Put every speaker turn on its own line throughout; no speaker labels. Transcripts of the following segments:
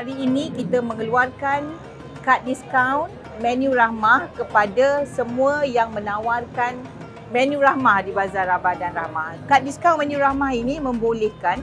Hari ini kita mengeluarkan kad diskaun menu Rahmah kepada semua yang menawarkan menu Rahmah di Bazar Rabah dan Rahmah. Kad diskaun menu Rahmah ini membolehkan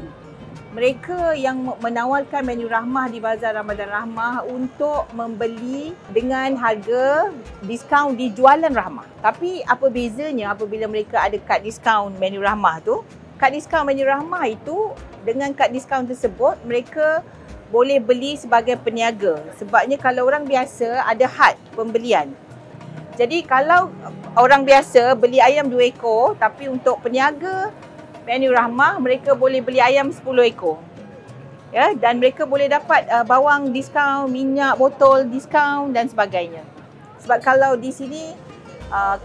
mereka yang menawarkan menu Rahmah di Bazar Rabah dan Rahmah untuk membeli dengan harga diskaun di jualan Rahmah. Tapi apa bezanya apabila mereka ada kad diskaun menu Rahmah tu? Kad diskaun menu Rahmah itu, dengan kad diskaun tersebut mereka boleh beli sebagai peniaga. Sebabnya kalau orang biasa ada had pembelian. Jadi kalau orang biasa beli ayam 2 ekor, tapi untuk peniaga menu Rahmah mereka boleh beli ayam 10 ekor. Ya, dan mereka boleh dapat bawang diskaun, minyak botol diskaun dan sebagainya. Sebab kalau di sini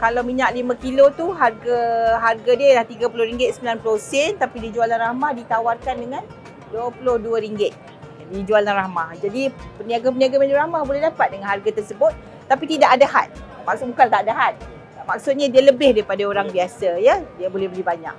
kalau minyak 5 kilo tu harga dia dah RM30.90, tapi di jualan Rahmah ditawarkan dengan RM22 di jualan Rahmah. Jadi peniaga-peniaga menu Rahmah boleh dapat dengan harga tersebut, tapi tidak ada had. Maksud bukan tak ada had. Maksudnya dia lebih daripada orang biasa, ya. Dia boleh beli banyak.